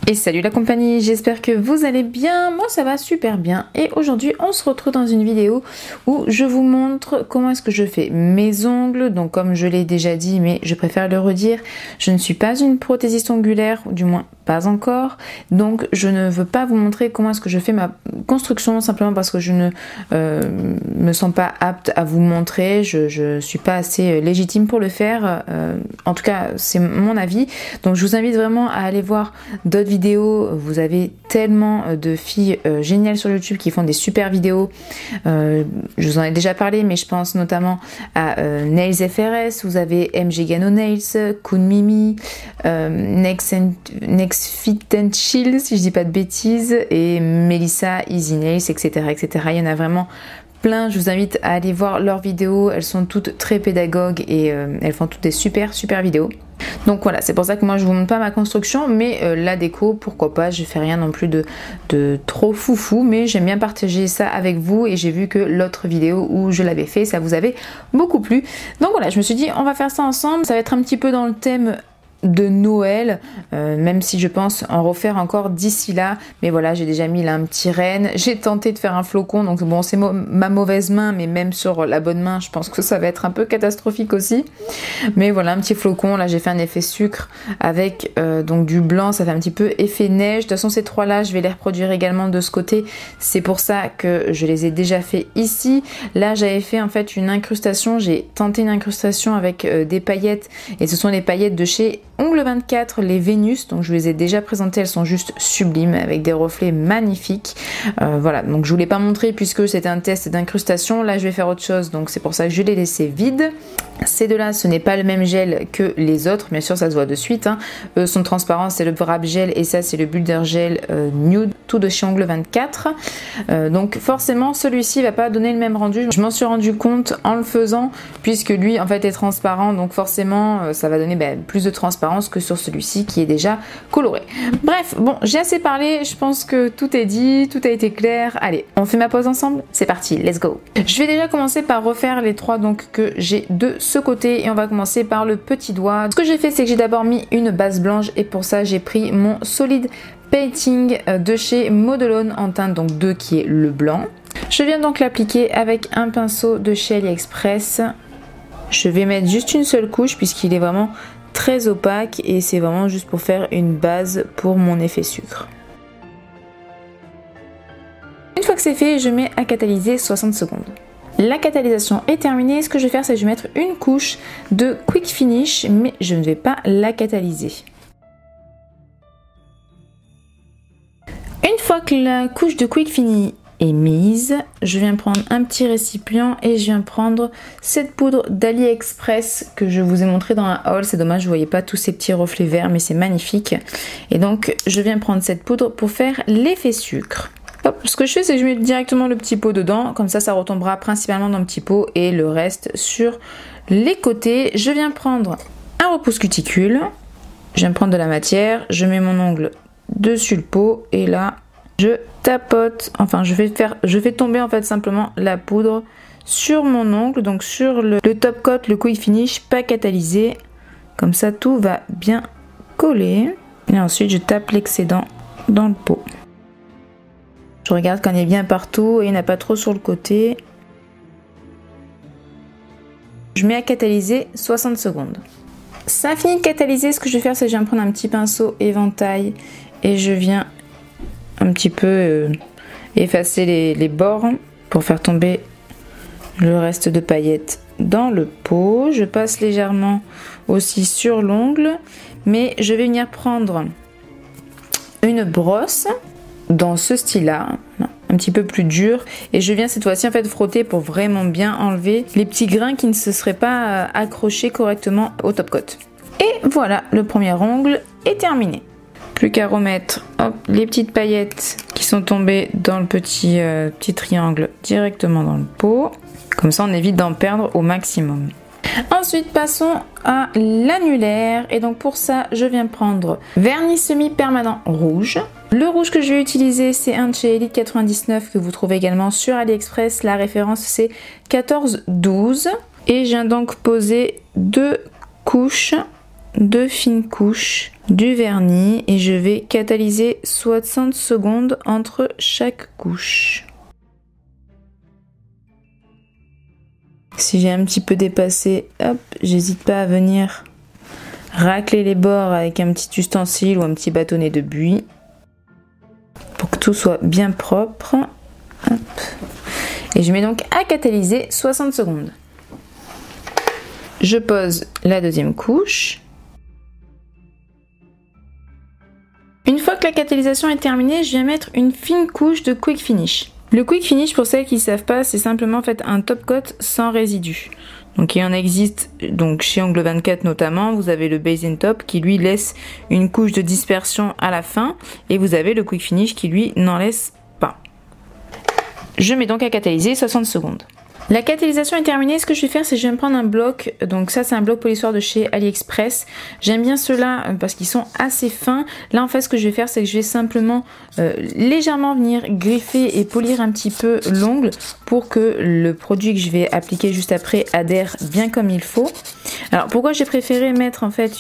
Et salut la compagnie, j'espère que vous allez bien, moi ça va super bien et aujourd'hui on se retrouve dans une vidéo où je vous montre comment est-ce que je fais mes ongles. Donc comme je l'ai déjà dit mais je préfère le redire, je ne suis pas une prothésiste ongulaire, ou du moins pas encore, donc je ne veux pas vous montrer comment est-ce que je fais ma construction simplement parce que je ne me sens pas apte à vous montrer, je suis pas assez légitime pour le faire, en tout cas c'est mon avis, donc je vous invite vraiment à aller voir d'autres vidéos. Vous avez tellement de filles géniales sur YouTube qui font des super vidéos, je vous en ai déjà parlé mais je pense notamment à Nails FRS, vous avez MG Gano Nails, Kun Mimi, Next Fit and Chill si je dis pas de bêtises, et Melissa Easy Nails, etc., etc. Il y en a vraiment plein, je vous invite à aller voir leurs vidéos, elles sont toutes très pédagogues et elles font toutes des super vidéos. Donc voilà, c'est pour ça que moi je vous montre pas ma construction, mais la déco, pourquoi pas, je fais rien non plus de trop foufou, mais j'aime bien partager ça avec vous et j'ai vu que l'autre vidéo où je l'avais fait, ça vous avait beaucoup plu. Donc voilà, je me suis dit on va faire ça ensemble, ça va être un petit peu dans le thème de Noël, même si je pense en refaire encore d'ici là, mais voilà, j'ai déjà mis là un petit renne, j'ai tenté de faire un flocon, donc bon c'est ma mauvaise main, mais même sur la bonne main je pense que ça va être un peu catastrophique aussi, mais voilà un petit flocon. Là j'ai fait un effet sucre avec donc du blanc, ça fait un petit peu effet neige. De toute façon ces trois là je vais les reproduire également de ce côté, c'est pour ça que je les ai déjà fait ici. Là j'avais fait en fait une incrustation, j'ai tenté une incrustation avec des paillettes, et ce sont les paillettes de chez Ongle 24, les Vénus, donc je vous les ai déjà présentées, elles sont juste sublimes avec des reflets magnifiques. Voilà, donc je vous l'ai pas montré puisque c'était un test d'incrustation. Là je vais faire autre chose, donc c'est pour ça que je l'ai laissé vide. Ces deux là ce n'est pas le même gel que les autres, bien sûr ça se voit de suite, hein. Eux sont transparents, c'est le Wrap Gel et ça c'est le Builder Gel Nude, tout de chez Ongle 24. Donc forcément celui-ci va pas donner le même rendu, je m'en suis rendu compte en le faisant puisque lui en fait est transparent, donc forcément ça va donner plus de transparence que sur celui-ci qui est déjà coloré. Bref, bon, j'ai assez parlé, je pense que tout est dit, tout a été clair. Allez, on fait ma pause ensemble, c'est parti, let's go. Je vais déjà commencer par refaire les trois donc que j'ai de ce côté et on va commencer par le petit doigt. Ce que j'ai fait, c'est que j'ai d'abord mis une base blanche et pour ça j'ai pris mon Solid Painting de chez Modelone en teinte donc 2 qui est le blanc. Je viens donc l'appliquer avec un pinceau de chez AliExpress. Je vais mettre juste une seule couche puisqu'il est vraiment très opaque et c'est vraiment juste pour faire une base pour mon effet sucre. Une fois que c'est fait, je mets à catalyser 60 secondes. La catalysation est terminée, ce que je vais faire c'est que je vais mettre une couche de Quick Finish mais je ne vais pas la catalyser. Une fois que la couche de Quick Finish est mise, je viens prendre un petit récipient et je viens prendre cette poudre d'AliExpress que je vous ai montré dans la haul. C'est dommage, vous voyez pas tous ces petits reflets verts mais c'est magnifique. Et donc je viens prendre cette poudre pour faire l'effet sucre. Hop, ce que je fais c'est que je mets directement le petit pot dedans, comme ça retombera principalement dans le petit pot et le reste sur les côtés. Je viens prendre un repousse cuticule, je viens prendre de la matière, je mets mon ongle dessus le pot et là je tapote, enfin je fais tomber en fait simplement la poudre sur mon ongle, donc sur le top coat, le Quick Finish pas catalysé, comme ça tout va bien coller et ensuite je tape l'excédent dans le pot. Je regarde qu'on est bien partout et il n'y en a pas trop sur le côté. Je mets à catalyser 60 secondes. Ça a fini de catalyser, ce que je vais faire c'est que je viens prendre un petit pinceau éventail et je viens un petit peu effacer les bords pour faire tomber le reste de paillettes dans le pot. Je passe légèrement aussi sur l'ongle, mais je vais venir prendre une brosse dans ce style là, un petit peu plus dur, et je viens cette fois-ci en fait frotter pour vraiment bien enlever les petits grains qui ne se seraient pas accrochés correctement au top coat. Et voilà, le premier ongle est terminé. Plus qu'à remettre hop, les petites paillettes qui sont tombées dans le petit triangle directement dans le pot. Comme ça on évite d'en perdre au maximum. Ensuite passons à l'annulaire et donc pour ça je viens prendre vernis semi-permanent rouge. Le rouge que je vais utiliser c'est un de chez Elite 99 que vous trouvez également sur AliExpress. La référence c'est 1412 et je viens donc poser deux couches 2 fines couches du vernis et je vais catalyser 60 secondes entre chaque couche. Si j'ai un petit peu dépassé, hop, j'hésite pas à venir racler les bords avec un petit ustensile ou un petit bâtonnet de buis pour que tout soit bien propre. Hop. Et je mets donc à catalyser 60 secondes. Je pose la deuxième couche. Une fois que la catalysation est terminée, je viens mettre une fine couche de Quick Finish. Le Quick Finish, pour celles qui ne savent pas, c'est simplement en fait un top coat sans résidus. Donc il en existe donc chez Ongle 24 notamment, vous avez le Base and Top qui lui laisse une couche de dispersion à la fin et vous avez le Quick Finish qui lui n'en laisse pas. Je mets donc à catalyser 60 secondes. La catalysation est terminée, ce que je vais faire c'est que je vais me prendre un bloc, donc ça c'est un bloc polissoir de chez AliExpress. J'aime bien ceux-là parce qu'ils sont assez fins. Là en fait ce que je vais faire c'est que je vais simplement légèrement venir griffer et polir un petit peu l'ongle pour que le produit que je vais appliquer juste après adhère bien comme il faut. Alors pourquoi j'ai préféré mettre en fait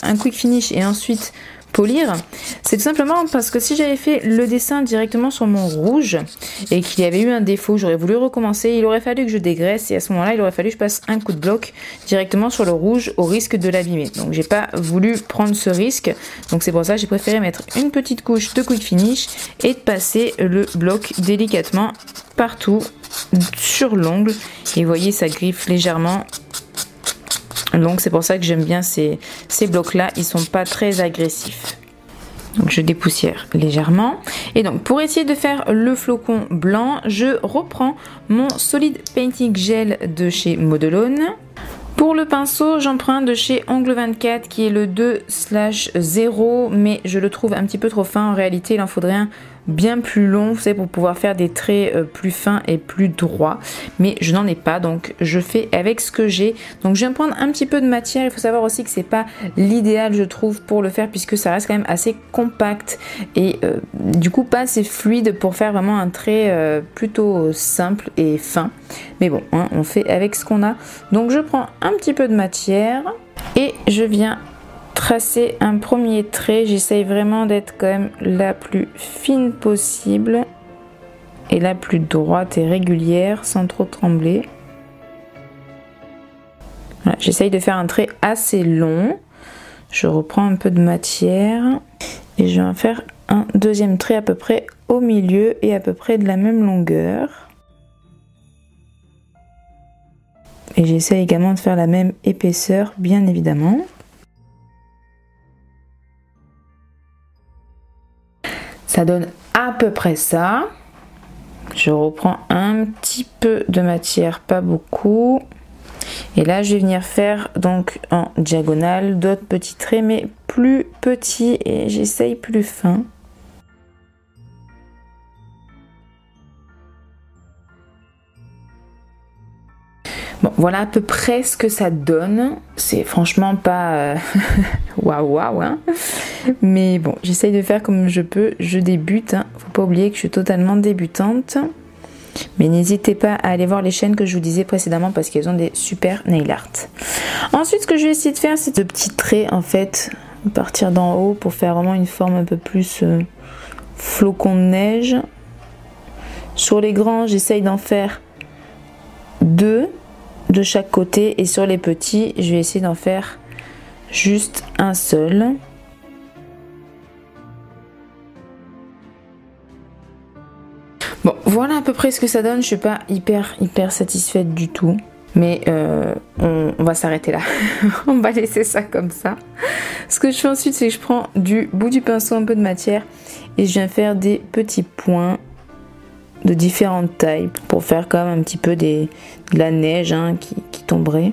un quick finish et ensuite polir, c'est tout simplement parce que si j'avais fait le dessin directement sur mon rouge et qu'il y avait eu un défaut, j'aurais voulu recommencer, il aurait fallu que je dégraisse et à ce moment-là il aurait fallu que je passe un coup de bloc directement sur le rouge au risque de l'abîmer. Donc j'ai pas voulu prendre ce risque, donc c'est pour ça que j'ai préféré mettre une petite couche de quick finish et de passer le bloc délicatement partout sur l'ongle et vous voyez ça griffe légèrement. Donc c'est pour ça que j'aime bien ces blocs là, ils sont pas très agressifs. Donc je dépoussière légèrement. Et donc pour essayer de faire le flocon blanc, je reprends mon Solid Painting Gel de chez Modelone. Pour le pinceau, j'emprunte de chez Ongle 24 qui est le 2/0, mais je le trouve un petit peu trop fin. En réalité, il en faudrait un bien plus long, vous savez, pour pouvoir faire des traits plus fins et plus droits. Mais je n'en ai pas, donc je fais avec ce que j'ai. Donc je viens prendre un petit peu de matière. Il faut savoir aussi que c'est pas l'idéal, je trouve, pour le faire, puisque ça reste quand même assez compact et du coup pas assez fluide pour faire vraiment un trait plutôt simple et fin. Mais bon, hein, on fait avec ce qu'on a. Donc je prends un petit peu de matière et je viens tracer un premier trait. J'essaye vraiment d'être quand même la plus fine possible et la plus droite et régulière sans trop trembler. Voilà, j'essaye de faire un trait assez long. Je reprends un peu de matière et je vais en faire un deuxième trait à peu près au milieu et à peu près de la même longueur. Et j'essaie également de faire la même épaisseur, bien évidemment. Ça donne à peu près ça. Je reprends un petit peu de matière, pas beaucoup. Et là, je vais venir faire donc en diagonale d'autres petits traits, mais plus petits et j'essaye plus fin. Bon, voilà à peu près ce que ça donne. C'est franchement pas waouh waouh, hein. Mais bon, j'essaye de faire comme je peux. Je débute, hein. Faut pas oublier que je suis totalement débutante. Mais n'hésitez pas à aller voir les chaînes que je vous disais précédemment parce qu'elles ont des super nail art. Ensuite, ce que je vais essayer de faire, c'est de petits traits en fait, partir d'en haut pour faire vraiment une forme un peu plus flocon de neige. Sur les grands, j'essaye d'en faire 2 de chaque côté et sur les petits, je vais essayer d'en faire juste un seul. Bon, voilà à peu près ce que ça donne. Je suis pas hyper satisfaite du tout, mais on va s'arrêter là. On va laisser ça comme ça. Ce que je fais ensuite, c'est que je prends du bout du pinceau un peu de matière et je viens faire des petits points de différentes tailles pour faire quand même un petit peu de la neige, hein, qui tomberait.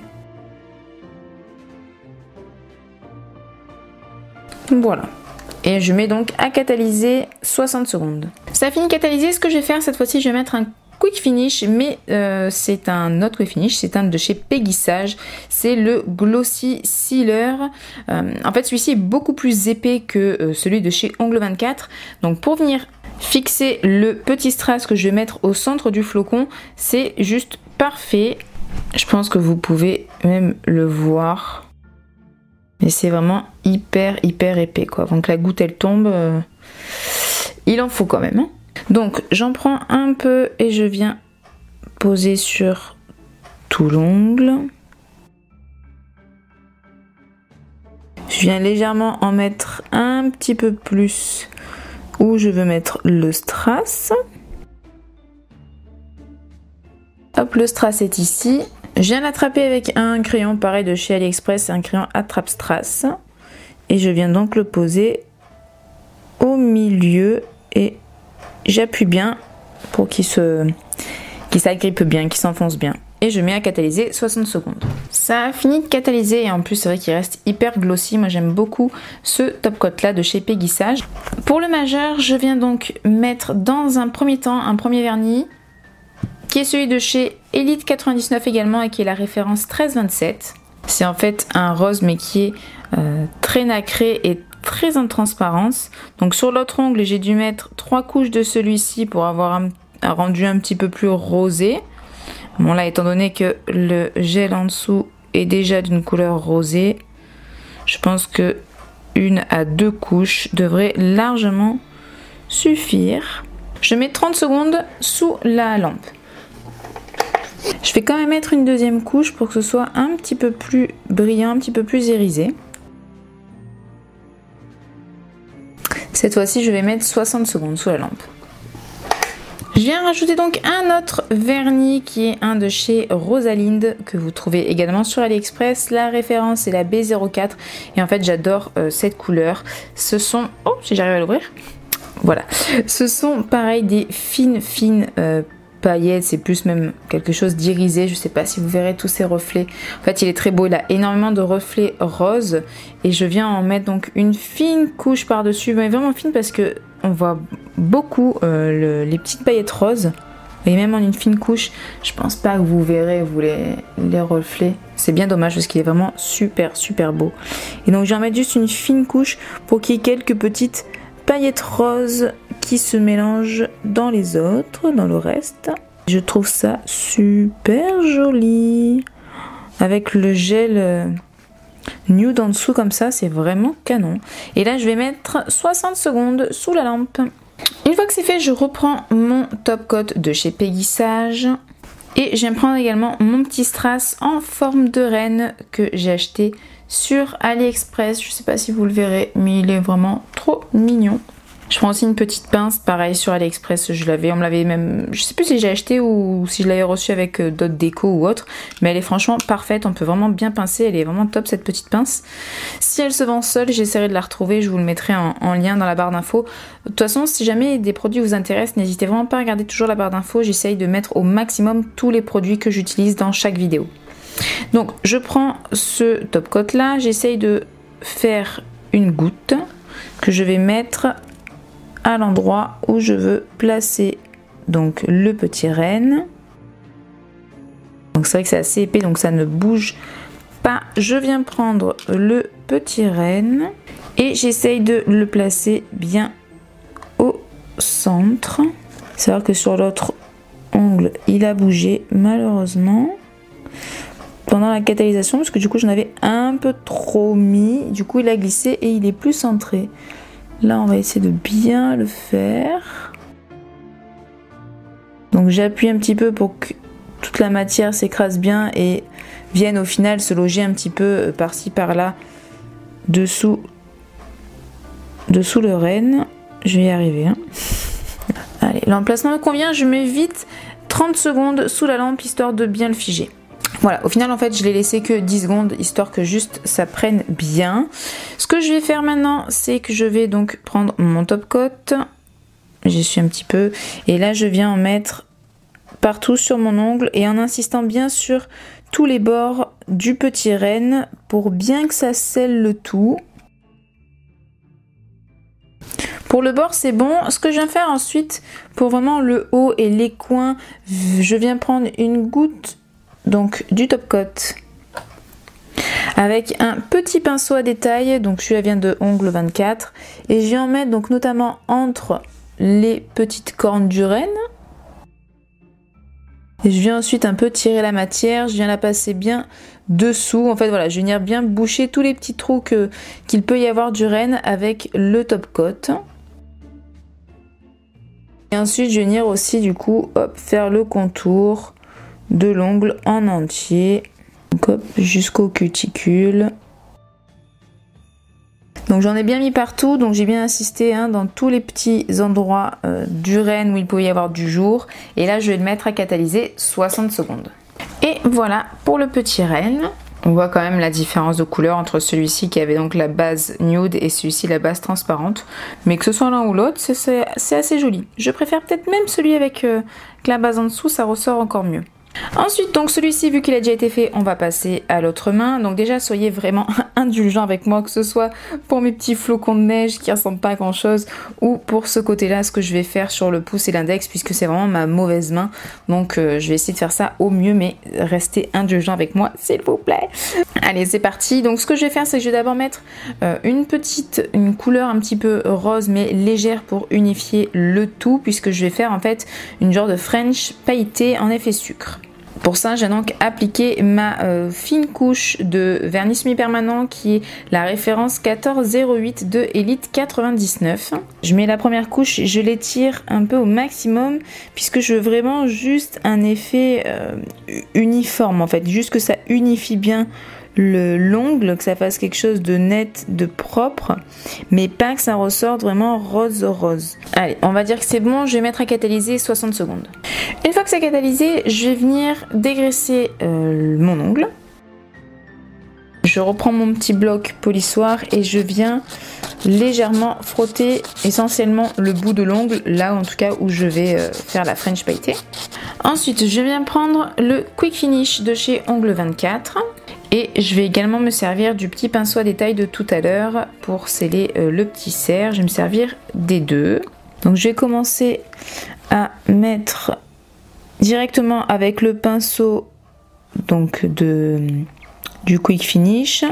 Voilà. Et je mets donc à catalyser 60 secondes. Ça finit de catalyser. Ce que je vais faire cette fois-ci, je vais mettre un quick finish, mais c'est un autre quick finish, c'est un de chez Peggy Sage, c'est le Glossy Sealer. En fait, celui-ci est beaucoup plus épais que celui de chez Ongle 24. Donc pour venir fixer le petit strass que je vais mettre au centre du flocon, c'est juste parfait. Je pense que vous pouvez même le voir. Mais c'est vraiment hyper épais quoi. Donc la goutte elle tombe, il en faut quand même. Hein. Donc j'en prends un peu et je viens poser sur tout l'ongle. Je viens légèrement en mettre un petit peu plus où je veux mettre le strass. Hop, le strass est ici. Je viens l'attraper avec un crayon pareil de chez AliExpress, un crayon attrape strass. Et je viens donc le poser au milieu et j'appuie bien pour qu'il s'agrippe bien, qu'il s'enfonce bien. Et je mets à catalyser 60 secondes. Ça a fini de catalyser et en plus c'est vrai qu'il reste hyper glossy. Moi j'aime beaucoup ce top coat là de chez Peggy Sage. Pour le majeur, je viens donc mettre dans un premier temps un premier vernis qui est celui de chez Elite 99 également et qui est la référence 1327. C'est en fait un rose mais qui est très nacré et très en transparence. Donc sur l'autre ongle j'ai dû mettre 3 couches de celui-ci pour avoir un rendu un petit peu plus rosé. Bon là étant donné que le gel en dessous est déjà d'une couleur rosée, je pense que 1 à 2 couches devrait largement suffire. Je mets 30 secondes sous la lampe. Je vais quand même mettre une deuxième couche pour que ce soit un petit peu plus brillant, un petit peu plus irisé. Cette fois-ci je vais mettre 60 secondes sous la lampe. Je viens rajouter donc un autre vernis qui est un de chez Rosalind que vous trouvez également sur AliExpress. La référence est la B04 et en fait j'adore cette couleur. Ce sont... Oh, si j'arrive à l'ouvrir. Voilà. Ce sont pareil des fines paillettes, c'est plus même quelque chose d'irisé. Je sais pas si vous verrez tous ces reflets. En fait il est très beau, il a énormément de reflets roses et je viens en mettre donc une fine couche par dessus, mais vraiment fine parce que on voit beaucoup les petites paillettes roses et même en une fine couche je pense pas que vous verrez les reflets. C'est bien dommage parce qu'il est vraiment super beau. Et donc je vais en mettre juste une fine couche pour qu'il y ait quelques petites paillettes roses qui se mélangent dans les autres, dans le reste. Je trouve ça super joli avec le gel nude en dessous comme ça, c'est vraiment canon. Et là je vais mettre 60 secondes sous la lampe. Une fois que c'est fait, je reprends mon top coat de chez Peggy Sage et je viens prendre également mon petit strass en forme de reine que j'ai acheté sur AliExpress. Je sais pas si vous le verrez mais il est vraiment trop mignon. Je prends aussi une petite pince, pareil sur AliExpress, on me l'avait même, je sais plus si j'ai acheté ou si je l'avais reçu avec d'autres déco ou autre, mais elle est franchement parfaite, on peut vraiment bien pincer, elle est vraiment top cette petite pince. Si elle se vend seule, j'essaierai de la retrouver, je vous le mettrai en lien dans la barre d'infos. De toute façon, si jamais des produits vous intéressent, n'hésitez vraiment pas à regarder toujours la barre d'infos, j'essaye de mettre au maximum tous les produits que j'utilise dans chaque vidéo. Donc je prends ce top coat là, j'essaye de faire une goutte que je vais mettre à l'endroit où je veux placer donc le petit renne. Donc c'est vrai que c'est assez épais donc ça ne bouge pas. Je viens prendre le petit renne et j'essaye de le placer bien au centre. C'est vrai que sur l'autre ongle il a bougé malheureusement pendant la catalysation parce que du coup j'en avais un peu trop mis, du coup il a glissé et il est plus centré. Là on va essayer de bien le faire. Donc j'appuie un petit peu pour que toute la matière s'écrase bien et vienne au final se loger un petit peu par-ci par-là dessous le renne. Je vais y arriver. Hein. Allez, l'emplacement me convient, je mets vite 30 secondes sous la lampe histoire de bien le figer. Voilà, au final en fait je l'ai laissé que 10 secondes histoire que juste ça prenne bien. Ce que je vais faire maintenant c'est que je vais donc prendre mon top coat, j'essuie un petit peu et là je viens en mettre partout sur mon ongle et en insistant bien sur tous les bords du petit renne pour bien que ça scelle le tout. Pour le bord c'est bon, ce que je viens faire ensuite pour vraiment le haut et les coins, je viens prendre une goutte donc du top coat avec un petit pinceau à détail, donc celui-là vient de ongle 24 et je vais en mettre donc notamment entre les petites cornes du renne Et je viens ensuite un peu tirer la matière, je viens la passer bien dessous. En fait voilà, je vais venir bien boucher tous les petits trous qu'il peut y avoir du renne avec le top coat. Et ensuite je vais venir aussi du coup hop, faire le contour de l'ongle en entier. Donc hop, jusqu'au cuticule. Donc j'en ai bien mis partout, donc j'ai bien insisté dans tous les petits endroits du renne où il pouvait y avoir du jour. Et là je vais le mettre à catalyser 60 secondes. Et voilà pour le petit renne. On voit quand même la différence de couleur entre celui-ci qui avait donc la base nude et celui-ci la base transparente. Mais que ce soit l'un ou l'autre, c'est assez joli. Je préfère peut-être même celui avec la base en dessous, ça ressort encore mieux. Ensuite donc celui-ci vu qu'il a déjà été fait, on va passer à l'autre main. Donc déjà soyez vraiment indulgents avec moi, que ce soit pour mes petits flocons de neige qui ressemblent pas à grand chose ou pour ce côté là, ce que je vais faire sur le pouce et l'index puisque c'est vraiment ma mauvaise main. Donc je vais essayer de faire ça au mieux, mais restez indulgents avec moi s'il vous plaît. Allez c'est parti. Donc ce que je vais faire c'est que je vais d'abord mettre une couleur un petit peu rose mais légère pour unifier le tout, puisque je vais faire en fait une genre de French pailleté en effet sucre. Pour ça, j'ai donc appliqué ma fine couche de vernis semi-permanent qui est la référence 1408 de Elite 99. Je mets la première couche, je l'étire un peu au maximum puisque je veux vraiment juste un effet uniforme en fait, juste que ça unifie bien l'ongle, que ça fasse quelque chose de net, de propre, mais pas que ça ressorte vraiment rose. Allez, on va dire que c'est bon, je vais mettre à catalyser 60 secondes. Une fois que c'est catalysé, je vais venir dégraisser mon ongle. Je reprends mon petit bloc polissoir et je viens légèrement frotter essentiellement le bout de l'ongle, là en tout cas où je vais faire la French pailleté. Ensuite, je viens prendre le Quick Finish de chez Ongle 24. Et je vais également me servir du petit pinceau à détail de tout à l'heure pour sceller le petit cerf. Je vais me servir des deux. Donc je vais commencer à mettre directement avec le pinceau donc du Quick Finish.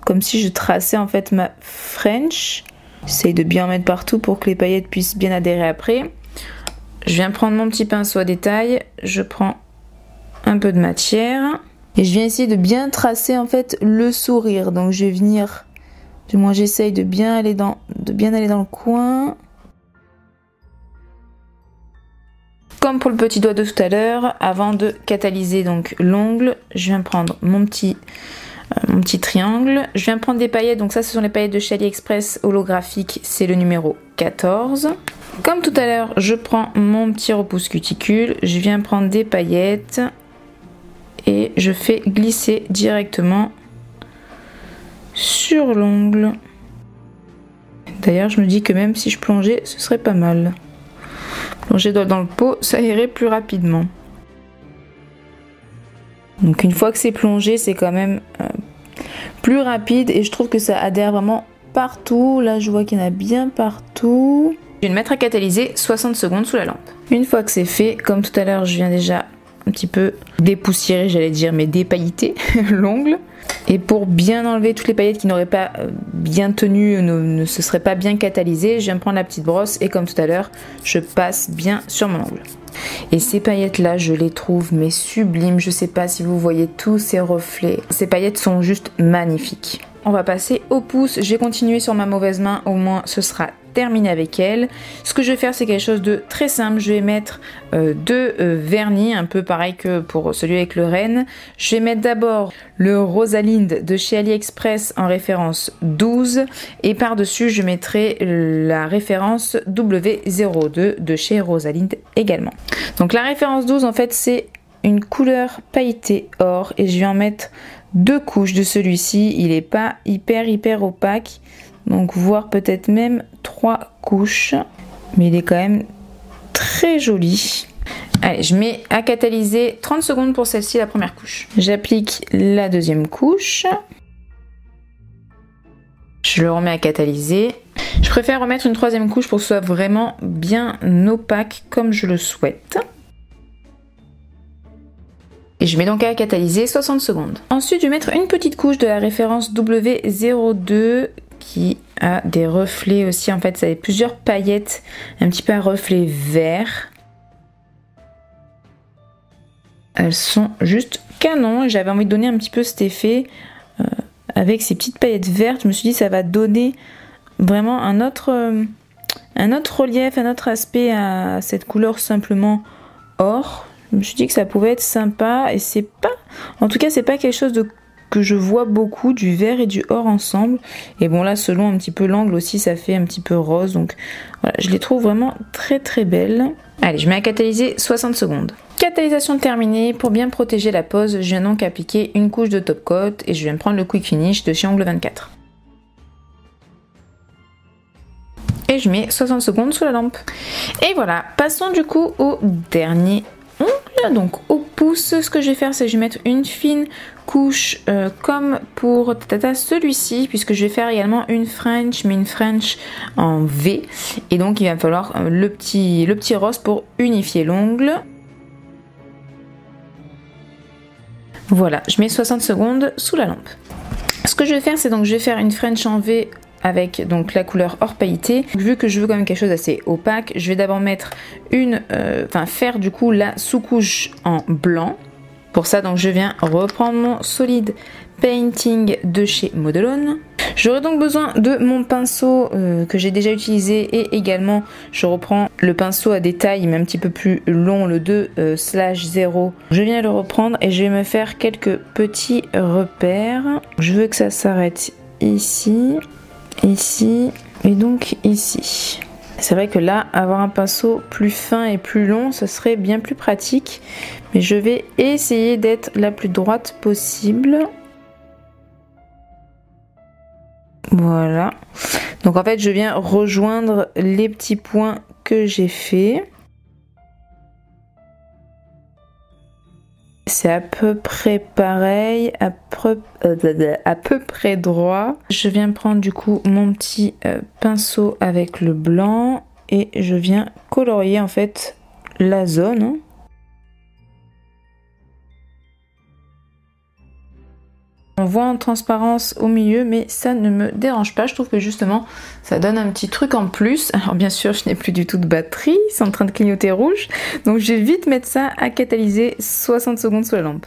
Comme si je traçais en fait ma French. J'essaye de bien en mettre partout pour que les paillettes puissent bien adhérer après. Je viens prendre mon petit pinceau à détail. Je prends un peu de matière et je viens essayer de bien tracer en fait le sourire. Donc je vais venir, du moins j'essaye de bien aller dans le coin, comme pour le petit doigt de tout à l'heure. Avant de catalyser donc l'ongle, je viens prendre mon petit triangle. Je viens prendre des paillettes, donc ça ce sont les paillettes de chez AliExpress holographiques, c'est le numéro 14. Comme tout à l'heure, je prends mon petit repousse cuticule, je viens prendre des paillettes et je fais glisser directement sur l'ongle. D'ailleurs, je me dis que même si je plongeais, ce serait pas mal. Plonger dans le pot, ça irait plus rapidement. Donc une fois que c'est plongé, c'est quand même plus rapide et je trouve que ça adhère vraiment partout. Là, je vois qu'il y en a bien partout. Je vais le mettre à catalyser 60 secondes sous la lampe. Une fois que c'est fait, comme tout à l'heure, je viens déjà un petit peu dépoussiérer, j'allais dire, mais dépailleter l'ongle. Et pour bien enlever toutes les paillettes qui n'auraient pas bien tenu, ne se seraient pas bien catalysées, je viens prendre la petite brosse et comme tout à l'heure, je passe bien sur mon ongle. Et ces paillettes là, je les trouve mais sublimes. Je sais pas si vous voyez tous ces reflets. Ces paillettes sont juste magnifiques. On va passer au pouce. Je vais continuer sur ma mauvaise main, au moins ce sera terminé avec elle. Ce que je vais faire, c'est quelque chose de très simple. Je vais mettre deux vernis, un peu pareil que pour celui avec le renne. Je vais mettre d'abord le Rosalind de chez AliExpress en référence 12 et par-dessus je mettrai la référence W02 de chez Rosalind également. Donc la référence 12 en fait c'est une couleur pailletée or et je vais en mettre deux couches de celui-ci. Il n'est pas hyper opaque, donc voire peut-être même 3 couches, mais il est quand même très joli. Allez, je mets à catalyser 30 secondes pour celle-ci, la première couche. J'applique la deuxième couche. Je le remets à catalyser. Je préfère remettre une troisième couche pour que ce soit vraiment bien opaque comme je le souhaite. Et je mets donc à catalyser 60 secondes. Ensuite, je vais mettre une petite couche de la référence W02 qui a des reflets aussi. En fait, ça a plusieurs paillettes un petit peu à reflets verts. elles sont juste canon. J'avais envie de donner un petit peu cet effet avec ces petites paillettes vertes. Je me suis dit ça va donner vraiment un autre relief, un autre aspect à cette couleur simplement or. Je me suis dit que ça pouvait être sympa et c'est pas, en tout cas c'est pas quelque chose que je vois beaucoup, du vert et du or ensemble. Et bon là selon un petit peu l'angle aussi ça fait un petit peu rose, donc voilà, je les trouve vraiment très très belles. Allez, je mets à catalyser 60 secondes. Catalysation terminée. Pour bien protéger la pose, je viens donc appliquer une couche de top coat et je viens prendre le Quick Finish de chez Ongle 24. Et je mets 60 secondes sous la lampe. Et voilà, passons du coup au dernier ongle, donc au pouce. Ce que je vais faire, c'est que je vais mettre une fine couche comme pour celui-ci, puisque je vais faire également une French, mais une French en V. Et donc il va me falloir le petit rose pour unifier l'ongle. Voilà, je mets 60 secondes sous la lampe. Ce que je vais faire, c'est donc je vais faire une French en V avec donc la couleur or pailleté. Vu que je veux quand même quelque chose d'assez opaque, je vais d'abord mettre faire du coup la sous-couche en blanc. Pour ça, donc je viens reprendre mon solide painting de chez Modelone. J'aurai donc besoin de mon pinceau que j'ai déjà utilisé et également je reprends le pinceau à détail mais un petit peu plus long, le 2/0. Je viens le reprendre et je vais me faire quelques petits repères. Je veux que ça s'arrête ici, ici et donc ici. C'est vrai que là, avoir un pinceau plus fin et plus long, ce serait bien plus pratique. Mais je vais essayer d'être la plus droite possible. Voilà. Donc en fait, je viens rejoindre les petits points que j'ai faits. C'est à peu près pareil, à peu près droit. Je viens prendre du coup mon petit pinceau avec le blanc et je viens colorier en fait la zone. On voit en transparence au milieu, mais ça ne me dérange pas. Je trouve que justement, ça donne un petit truc en plus. Alors bien sûr, je n'ai plus du tout de batterie, c'est en train de clignoter rouge. Donc je vais vite mettre ça à catalyser 60 secondes sous la lampe.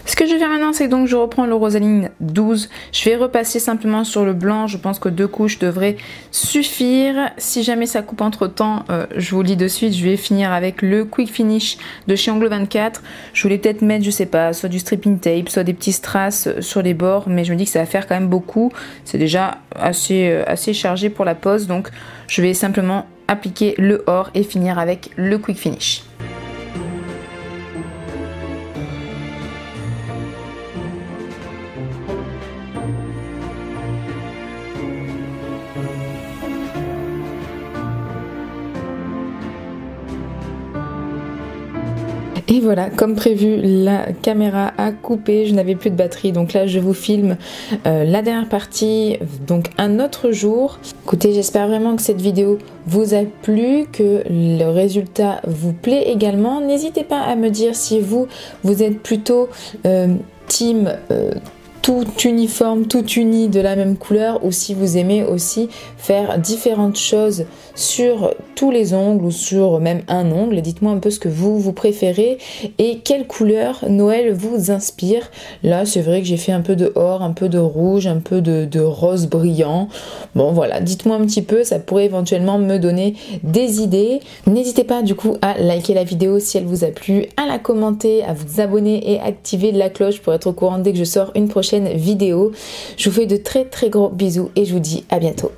Ce que je vais faire maintenant, c'est donc je reprends le Rosaline 12. Je vais repasser simplement sur le blanc. Je pense que 2 couches devraient suffire. Si jamais ça coupe entre temps, je vous le dis de suite, je vais finir avec le Quick Finish de chez Ongle 24. Je voulais peut-être mettre, je sais pas, soit du stripping tape, soit des petits strass sur les bords, mais je me dis que ça va faire quand même beaucoup. C'est déjà assez chargé pour la pose, donc je vais simplement appliquer le or et finir avec le Quick Finish. Et voilà, comme prévu, la caméra a coupé, je n'avais plus de batterie, donc là je vous filme la dernière partie, donc un autre jour. Écoutez, j'espère vraiment que cette vidéo vous a plu, que le résultat vous plaît également. N'hésitez pas à me dire si vous êtes plutôt team tout uniforme, tout uni de la même couleur, ou si vous aimez aussi faire différentes choses sur tous les ongles ou sur même un ongle. Dites-moi un peu ce que vous préférez et quelle couleur Noël vous inspire. Là c'est vrai que j'ai fait un peu de or, un peu de rouge, un peu de rose brillant. Bon voilà, dites-moi un petit peu, ça pourrait éventuellement me donner des idées. N'hésitez pas du coup à liker la vidéo si elle vous a plu, à la commenter, à vous abonner et activer la cloche pour être au courant dès que je sors une prochaine vidéo. Je vous fais de très gros bisous et je vous dis à bientôt.